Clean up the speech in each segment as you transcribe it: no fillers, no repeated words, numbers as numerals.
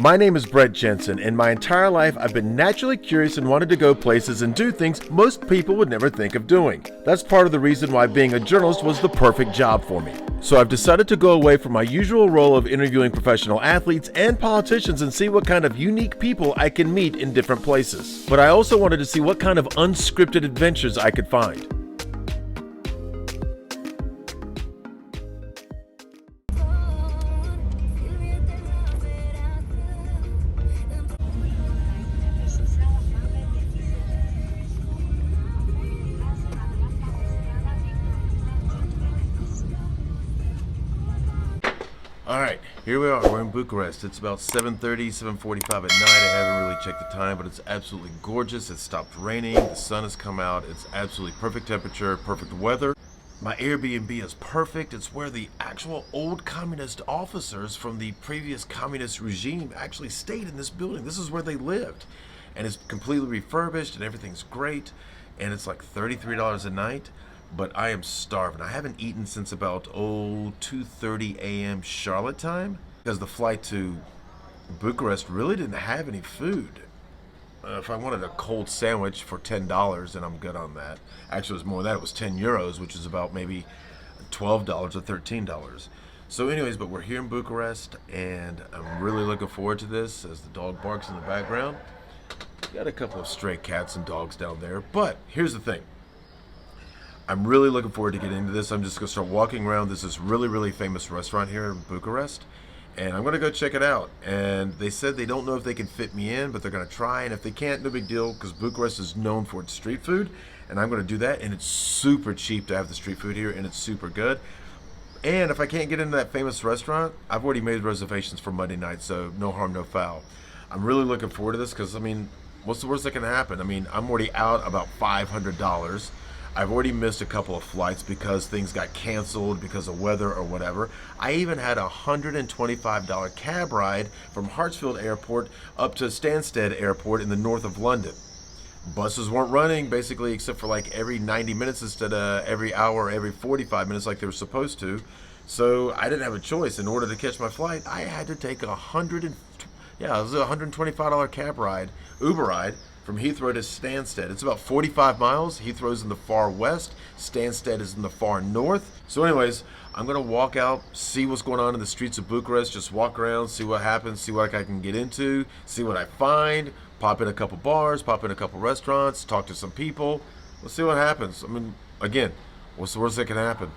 My name is Brett Jensen, and my entire life I've been naturally curious and wanted to go places and do things most people would never think of doing. That's part of the reason why being a journalist was the perfect job for me. So I've decided to go away from my usual role of interviewing professional athletes and politicians and see what kind of unique people I can meet in different places. But I also wanted to see what kind of unscripted adventures I could find. Alright, here we are, we're in Bucharest. It's about 7:30, 7:45 at night. I haven't really checked the time, but it's absolutely gorgeous. It's stopped raining, the sun has come out, it's absolutely perfect temperature, perfect weather. My Airbnb is perfect. It's where the actual old communist officers from the previous communist regime actually stayed in this building. This is where they lived. And it's completely refurbished and everything's great. And it's like $33 a night. But I am starving. I haven't eaten since about 2:30 a.m. Charlotte time, because the flight to Bucharest really didn't have any food. If I wanted a cold sandwich for $10, then I'm good on that. Actually, it was more than that. It was 10 euros, which is about maybe $12 or $13. So anyways, but we're here in Bucharest, and I'm really looking forward to this as the dog barks in the background. Got a couple of stray cats and dogs down there, but here's the thing. I'm really looking forward to getting into this. I'm just going to start walking around. There's this really, really famous restaurant here in Bucharest, and I'm going to go check it out. And they said they don't know if they can fit me in, but they're going to try. And if they can't, no big deal, because Bucharest is known for its street food, and I'm going to do that. And it's super cheap to have the street food here, and it's super good. And if I can't get into that famous restaurant, I've already made reservations for Monday night, so no harm, no foul. I'm really looking forward to this because, I mean, what's the worst that can happen? I mean, I'm already out about $500. I've already missed a couple of flights because things got canceled because of weather or whatever. I even had a $125 cab ride from Hartsfield Airport up to Stansted Airport in the north of London. Buses weren't running basically except for like every 90 minutes instead of every hour or every 45 minutes like they were supposed to. So I didn't have a choice. In order to catch my flight, I had to take it was a $125 cab ride, Uber ride, from Heathrow to Stansted. It's about 45 miles. Heathrow's in the far west. Stansted is in the far north. So anyways, I'm going to walk out, see what's going on in the streets of Bucharest, just walk around, see what happens, see what I can get into, see what I find, pop in a couple bars, pop in a couple restaurants, talk to some people. Let's see what happens. I mean, again, what's the worst that can happen?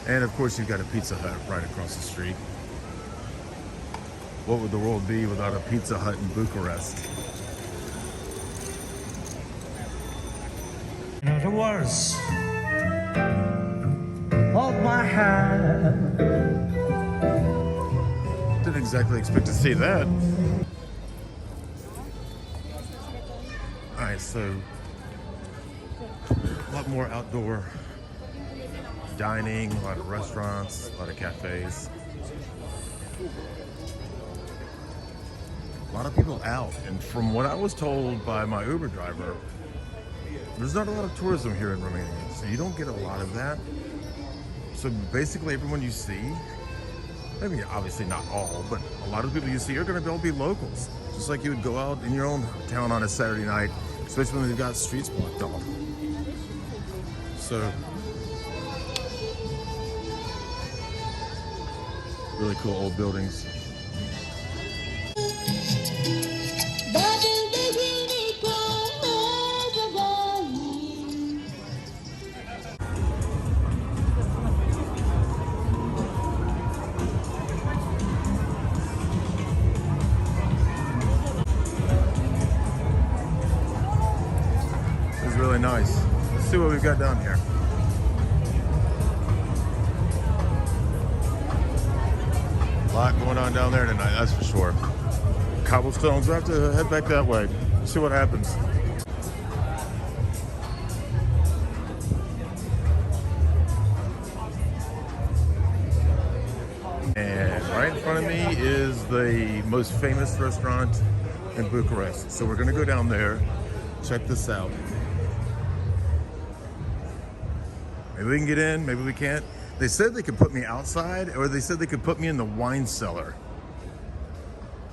And of course, you've got a Pizza Hut right across the street. What would the world be without a Pizza Hut in Bucharest? In other words, hold my hand. Didn't exactly expect to see that. Alright, so a lot more outdoor dining, a lot of restaurants, a lot of cafes. A lot of people out, and from what I was told by my Uber driver, there's not a lot of tourism here in Romania, so you don't get a lot of that. So basically everyone you see, I mean obviously not all, but a lot of the people you see are going to all be locals. Just like you would go out in your own town on a Saturday night, especially when they've got streets blocked off. So really cool old buildings. really nice. Let's see what we've got down here. A lot going on down there tonight, that's for sure. Cobblestones, we'll have to head back that way. See what happens. And right in front of me is the most famous restaurant in Bucharest. So we're gonna go down there, check this out. Maybe we can get in, maybe we can't. They said they could put me outside, or they said they could put me in the wine cellar.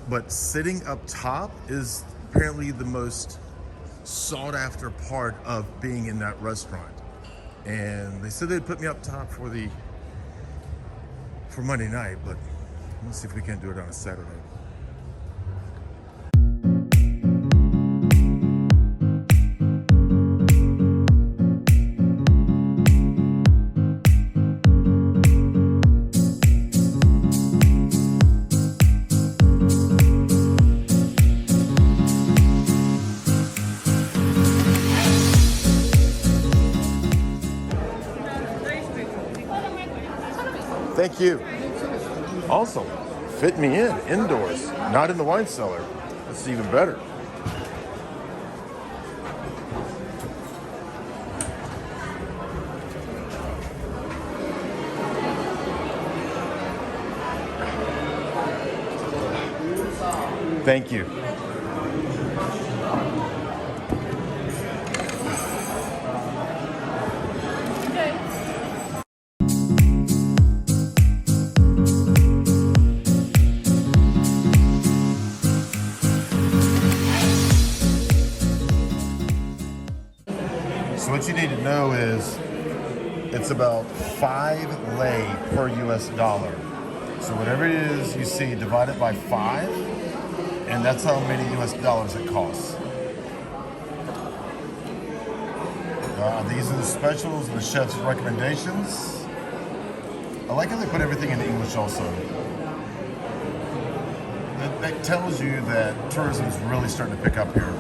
But sitting up top is apparently the most sought after part of being in that restaurant. And they said they'd put me up top for Monday night, but let's see if we can't do it on a Saturday. Thank you. Also, fit me in indoors, not in the wine cellar. That's even better. Thank you. So what you need to know is it's about 5 lei per US dollar. So whatever it is you see, divide it by 5, and that's how many US dollars it costs. These are the specials and the chef's recommendations. I like how they put everything in English also. That tells you that tourism is really starting to pick up here.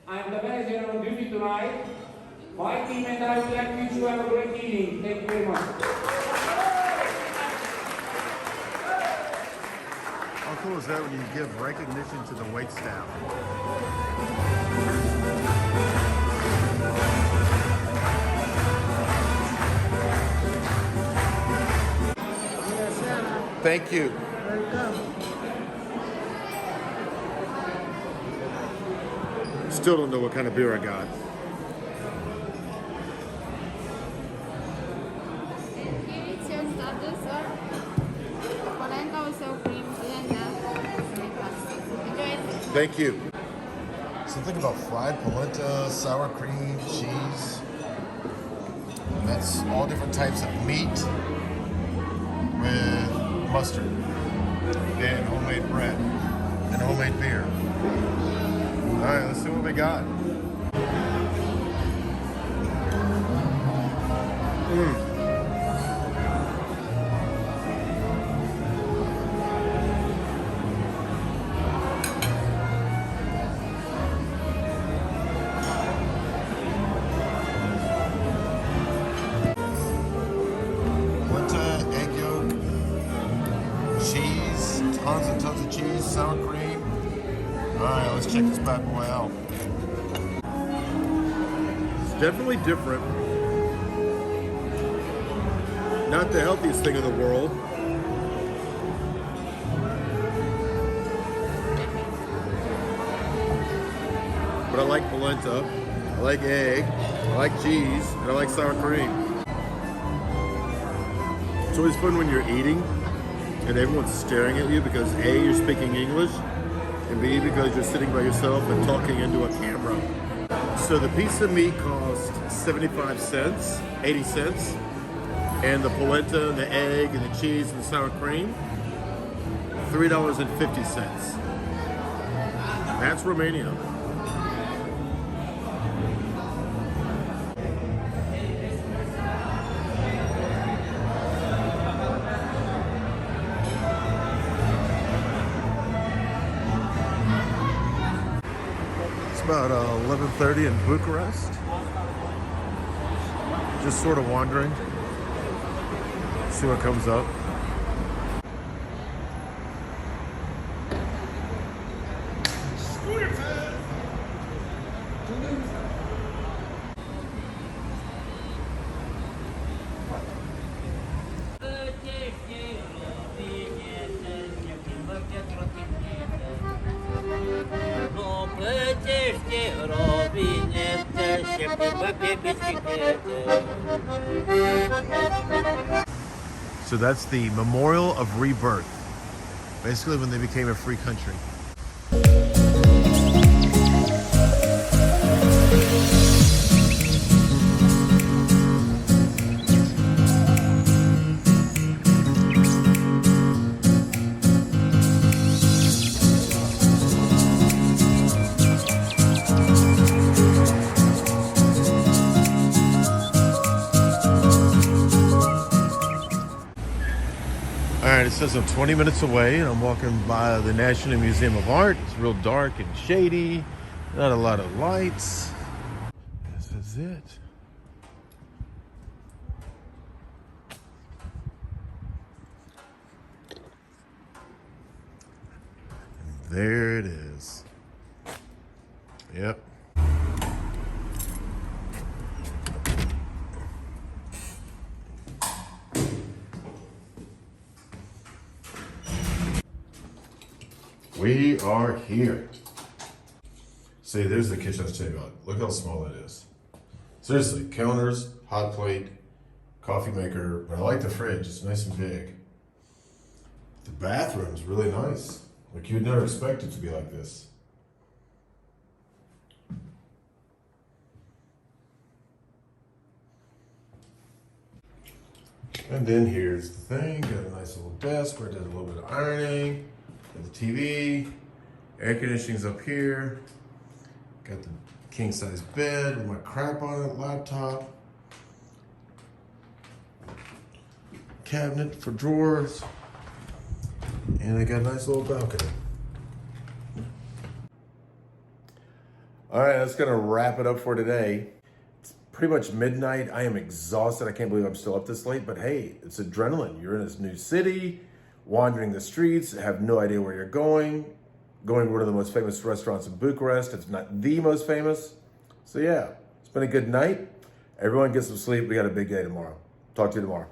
I'm the manager on duty tonight. My team and I would like you to have a great evening. Thank you very much. How cool is that when you give recognition to the wait staff? Thank you. Still don't know what kind of beer I got. Thank you. So think about fried polenta, sour cream, cheese. And that's all different types of meat with mustard and homemade bread and homemade beer. All right, let's see what we got. Polenta, egg yolk, cheese, tons and tons of cheese, sour cream. All right, let's check this bad boy out. It's definitely different. Not the healthiest thing in the world. But I like polenta, I like egg, I like cheese, and I like sour cream. It's always fun when you're eating and everyone's staring at you because A, you're speaking English, and B, because you're sitting by yourself and talking into a camera. So the piece of meat cost 75 cents, 80 cents, and the polenta, the egg, and the cheese, and the sour cream, $3.50. That's Romania. about 11:30 in Bucharest. Just sort of wandering. See what comes up. So that's the Memorial of Rebirth. Basically when they became a free country. Alright, it says I'm 20 minutes away and I'm walking by the National Museum of Art. It's real dark and shady, not a lot of lights. This is it. And there it is. Yep. We are here. See, there's the kitchen I was telling you about. Look how small that is. Seriously, counters, hot plate, coffee maker. But I like the fridge. It's nice and big. The bathroom's really nice. Like you'd never expect it to be like this. And then here's the thing. Got a nice little desk where I did a little bit of ironing. Got the TV, air conditioning's up here. Got the king size bed with my crap on it, laptop. Cabinet for drawers. And I got a nice little balcony. All right, that's gonna wrap it up for today. It's pretty much midnight. I am exhausted. I can't believe I'm still up this late, but hey, it's adrenaline. You're in this new city, wandering the streets, have no idea where you're going to one of the most famous restaurants in Bucharest. It's not the most famous. So yeah, it's been a good night. Everyone get some sleep. We got a big day tomorrow. Talk to you tomorrow.